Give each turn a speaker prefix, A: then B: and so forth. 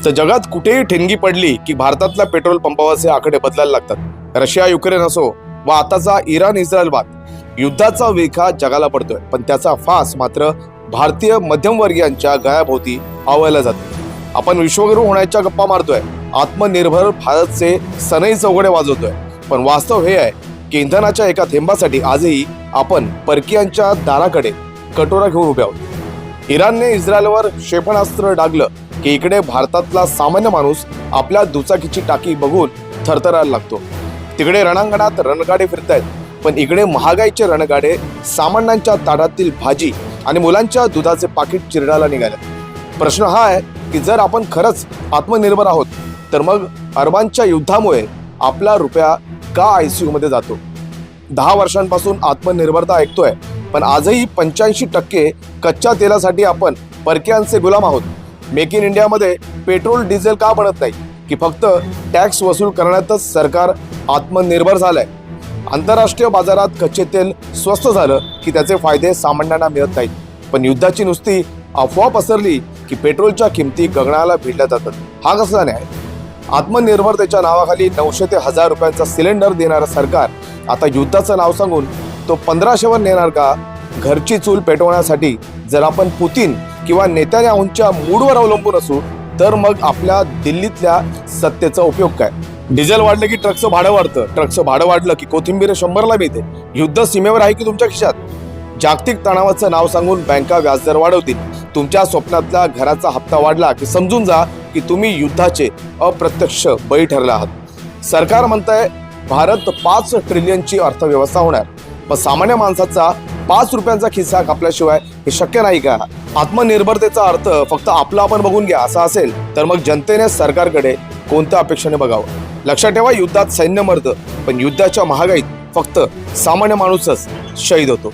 A: तर जगात कुठेही ठिणगी पडली की भारतातल्या पेट्रोल पंपावरचे आकडे बदलायला लागतात। रशिया युक्रेन असो व आताचा इराण इस्रायल वाद, युद्धाचा विळखा जगाला पडतोय, पण त्याचा फास मात्र भारतीय मध्यमवर्गीयांच्या गळ्याभोवती आवळला जातो। आपण विश्वगुरू होण्याच्या गप्पा मारतोय, आत्मनिर्भर भारतचे सनई चौघडे वाजवतोय, पण वास्तव हे आहे की इंधनाच्या एका थेंबासाठी आजही आपण परकीयांच्या दाराकडे कटोरा घेऊन उभे आहोत। इराणने इस्रायलवर क्षेपणास्त्र डागलं की इकडे भारतातला सामान्य माणूस आपल्या दुचाकीची टाकी बघून थरथरायला लागतो। तिकडे रणांगणात रणगाडे फिरतायत, पण इकडे महागाईचे रणगाडे सामान्यांच्या ताटातील भाजी आणि मुलांच्या दुधाचे पाकिट चिरडायला निघाले। प्रश्न हा आहे की जर आपण खरंच आत्मनिर्भर आहोत तर मग अरबांच्या युद्धामुळे आपला रुपया का ICU मध्ये जातो? 10 वर्षांपासून आत्मनिर्भरता ऐकतोय, पण आजही 85% कच्च्या तेलासाठी आपण परकीयांचे गुलाम आहोत। मेक इन इंडियामध्ये पेट्रोल डिझेल का बनत नाही की फक्त टॅक्स वसूल करण्यातच सरकार आत्मनिर्भर झालंय? आंतरराष्ट्रीय बाजारात कच्चे तेल स्वस्त झालं की त्याचे फायदे सामान्यांना मिळत नाहीत, पण युद्धाची नुसती अफवा पसरली की पेट्रोलच्या किमती गगनाला भिडल्या जातात। हा कसला न्याय? आत्मनिर्भरतेच्या नावाखाली 900 ते 1000 रुपयांचा सिलेंडर देणारं सरकार आता युद्धाचं नाव सांगून तो 1500वर नेणार का? घरची चूल पेटवण्यासाठी जर आपण पुतीन किंवा नेत्याच्या मूडवर अवलंबून असू तर मग आपल्या दिल्लीतल्या सत्तेचा उपयोग काय? डिझेल वाढलं की ट्रकचं भाडं वाढतं, ट्रकचं भाडं वाढलं की कोथिंबीर 100ला मिळते। युद्ध सीमेवर आहे की तुमच्या खिशात? जागतिक तणावाचं नाव सांगून बँका व्याजदर वाढवतील, तुमच्या स्वप्नातल्या घराचा हप्ता वाढला की समजून जा की तुम्ही युद्धाचे अप्रत्यक्ष बळी ठरले आहात। सरकार म्हणतंय भारत 5 ट्रिलियनची अर्थव्यवस्था होणार, पण सामान्य माणसाचा 5 रुपयांचा खिस्सा कापल्याशिवाय हे शक्य नाही का? आत्मनिर्भरतेचा अर्थ फक्त आपला आपण बघून घ्या असा असेल तर मग जनतेने सरकारकडे कोणत्या अपेक्षेने बघावं? लक्षात ठेवा, युद्धात सैन्य मरतं, पण युद्धाच्या महागाईत फक्त सामान्य माणूसच शहीद होतो।